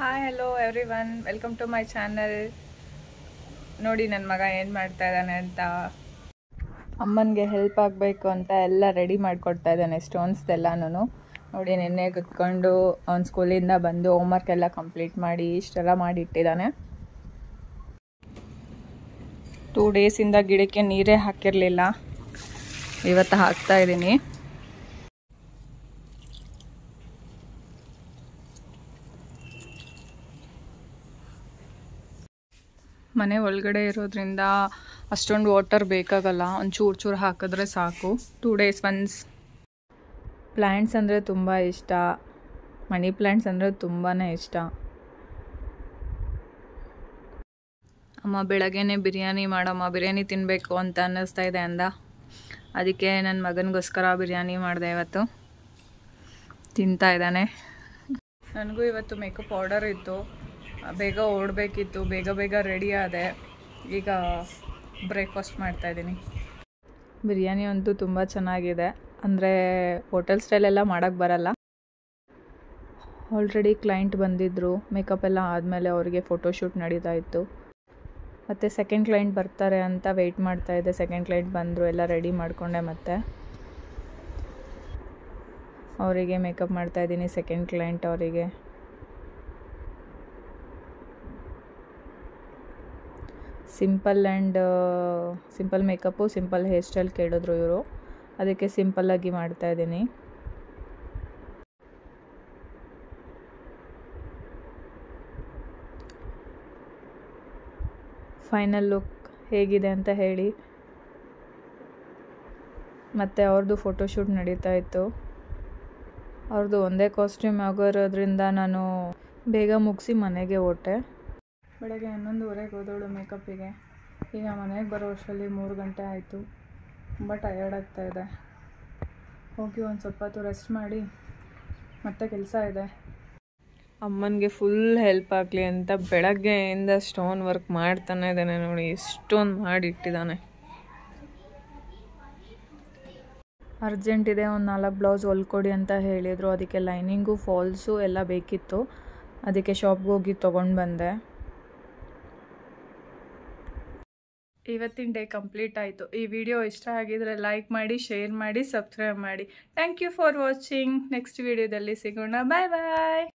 Hi hello everyone, welcome to my channel. ನೋಡಿ ನನ್ನ ಮಗ ಏನು ಮಾಡ್ತಾ ಇದ್ದಾನೆ ಅಂತ. ಅಮ್ಮನಿಗೆ ಹೆಲ್ಪ್ ಆಗಬೇಕು ಅಂತ ಎಲ್ಲ ರೆಡಿ ಮಾಡಿಕೊಡ್ತಾ ಇದ್ದಾನೆ, ಸ್ಟೋನ್ಸ್ದೆಲ್ಲನೂ. ನೋಡಿ ನಿನ್ನೆ ಕುತ್ಕೊಂಡು ಅವ್ನು ಸ್ಕೂಲಿಂದ ಬಂದು ಹೋಮ್ವರ್ಕ್ ಎಲ್ಲ ಕಂಪ್ಲೀಟ್ ಮಾಡಿ ಇಷ್ಟೆಲ್ಲ ಮಾಡಿಟ್ಟಿದ್ದಾನೆ. 2 ಡೇಸಿಂದ ಗಿಡಕ್ಕೆ ನೀರೇ ಹಾಕಿರಲಿಲ್ಲ, ಇವತ್ತು ಹಾಕ್ತಾ ಇದ್ದೀನಿ. ಮನೆ ಒಳಗಡೆ ಇರೋದ್ರಿಂದ ಅಷ್ಟೊಂದು ವಾಟರ್ ಬೇಕಾಗಲ್ಲ, ಒಂದು ಚೂರು ಹಾಕಿದ್ರೆ ಸಾಕು. 2 ಡೇಸ್ ಒನ್ಸ್. ಪ್ಲ್ಯಾಂಟ್ಸ್ ಅಂದರೆ ತುಂಬ ಇಷ್ಟ, ಮನಿ ಪ್ಲ್ಯಾಂಟ್ಸ್ ಅಂದರೆ ತುಂಬಾ ಇಷ್ಟ. ಅಮ್ಮ ಬೆಳಗ್ಗೆನೇ ಬಿರಿಯಾನಿ ಮಾಡಮ್ಮ, ಬಿರಿಯಾನಿ ತಿನ್ನಬೇಕು ಅಂತ ಅನ್ನಿಸ್ತಾ ಇದೆ ಅಂದ. ಅದಕ್ಕೆ ನನ್ನ ಮಗನಿಗೋಸ್ಕರ ಬಿರಿಯಾನಿ ಮಾಡಿದೆ. ಇವತ್ತು ತಿಂತಾ ಇದ್ದಾನೆ. ನನಗೂ ಇವತ್ತು ಮೇಕಪ್ ಆರ್ಡರ್ ಇತ್ತು, ಬೇಗ ಓಡಬೇಕಿತ್ತು, ಬೇಗ ರೆಡಿ ಆದೆ. ಈಗ ಬ್ರೇಕ್ಫಾಸ್ಟ್ ಮಾಡ್ತಾಯಿದ್ದೀನಿ. ಬಿರಿಯಾನಿ ಅಂತೂ ತುಂಬ ಚೆನ್ನಾಗಿದೆ, ಅಂದರೆ ಹೋಟೆಲ್ ಸ್ಟೈಲೆಲ್ಲ ಮಾಡೋಕ್ಕೆ ಬರಲ್ಲ. ಆಲ್ರೆಡಿ ಕ್ಲೈಂಟ್ ಬಂದಿದ್ದರು, ಮೇಕಪ್ ಎಲ್ಲ ಆದಮೇಲೆ ಅವರಿಗೆ ಫೋಟೋಶೂಟ್ ನಡೀತಾ ಇತ್ತು. ಮತ್ತು ಸೆಕೆಂಡ್ ಕ್ಲೈಂಟ್ ಬರ್ತಾರೆ ಅಂತ ವೆಯ್ಟ್ ಮಾಡ್ತಾಯಿದ್ದೆ. ಸೆಕೆಂಡ್ ಕ್ಲೈಂಟ್ ಬಂದರು, ಎಲ್ಲ ರೆಡಿ ಮಾಡಿಕೊಂಡೆ. ಮತ್ತು ಅವರಿಗೆ ಮೇಕಪ್ ಮಾಡ್ತಾಯಿದ್ದೀನಿ, ಸೆಕೆಂಡ್ ಕ್ಲೈಂಟ್ ಅವರಿಗೆ. Simple makeup, simple hair style ಕೇಳಿದ್ರು ಇವರು, ಅದಕ್ಕೆ ಸಿಂಪಲ್ಲಾಗಿ ಮಾಡ್ತಾಯಿದ್ದೀನಿ. ಫೈನಲ್ ಲುಕ್ ಹೇಗಿದೆ ಅಂತ ಹೇಳಿ. ಮತ್ತು ಅವ್ರದ್ದು ಫೋಟೋಶೂಟ್ ನಡೀತಾ ಇತ್ತು. ಅವ್ರದ್ದು ಒಂದೇ ಕಾಸ್ಟ್ಯೂಮ್ ಆಗೋರೋದ್ರಿಂದ ನಾನು ಬೇಗ ಮುಗಿಸಿ ಮನೆಗೆ ಹೊರಟೆ. ಬೆಳಗ್ಗೆ 11:30ಗೆ ಹೋದವಳು ಮೇಕಪ್ಪಿಗೆ. ಈಗ ಮನೆಗೆ ಬರೋ ಅಷ್ಟರಲ್ಲಿ 3 ಗಂಟೆ ಆಯಿತು. ತುಂಬ ಟಯರ್ಡ್ ಆಗ್ತಾಯಿದೆ. ಹೋಗಿ ಒಂದು ಸ್ವಲ್ಪ ಹೊತ್ತು ರೆಸ್ಟ್ ಮಾಡಿ ಮತ್ತೆ ಕೆಲಸ ಇದೆ. ಅಮ್ಮನಿಗೆ ಫುಲ್ ಹೆಲ್ಪ್ ಆಗಲಿ ಅಂತ ಬೆಳಗ್ಗೆಯಿಂದ ಸ್ಟೋನ್ ವರ್ಕ್ ಮಾಡ್ತಾನೆ ಇದ್ದಾನೆ. ನೋಡಿ ಎಷ್ಟೊಂದು ಮಾಡಿಟ್ಟಿದ್ದಾನೆ. ಅರ್ಜೆಂಟ್ ಇದೆ, ಒಂದು 4 ಬ್ಲೌಸ್ ಹೊಲ್ಕೊಡಿ ಅಂತ ಹೇಳಿದರು. ಅದಕ್ಕೆ ಲೈನಿಂಗು, ಫಾಲ್ಸು ಎಲ್ಲ ಬೇಕಿತ್ತು. ಅದಕ್ಕೆ ಶಾಪ್ಗೆ ಹೋಗಿ ತೊಗೊಂಡು ಬಂದೆ. ಇವತ್ತಿನ ಡೇ ಕಂಪ್ಲೀಟ್ ಆಯಿತು. ಈ ವಿಡಿಯೋ ಇಷ್ಟ ಆಗಿದರೆ ಲೈಕ್ ಮಾಡಿ, ಶೇರ್ ಮಾಡಿ, ಸಬ್ಸ್ಕ್ರೈಬ್ ಮಾಡಿ. Thank you for watching. Next ವಿಡಿಯೋದಲ್ಲಿ ಸಿಗೋಣ. ಬಾಯ್ ಬಾಯ್.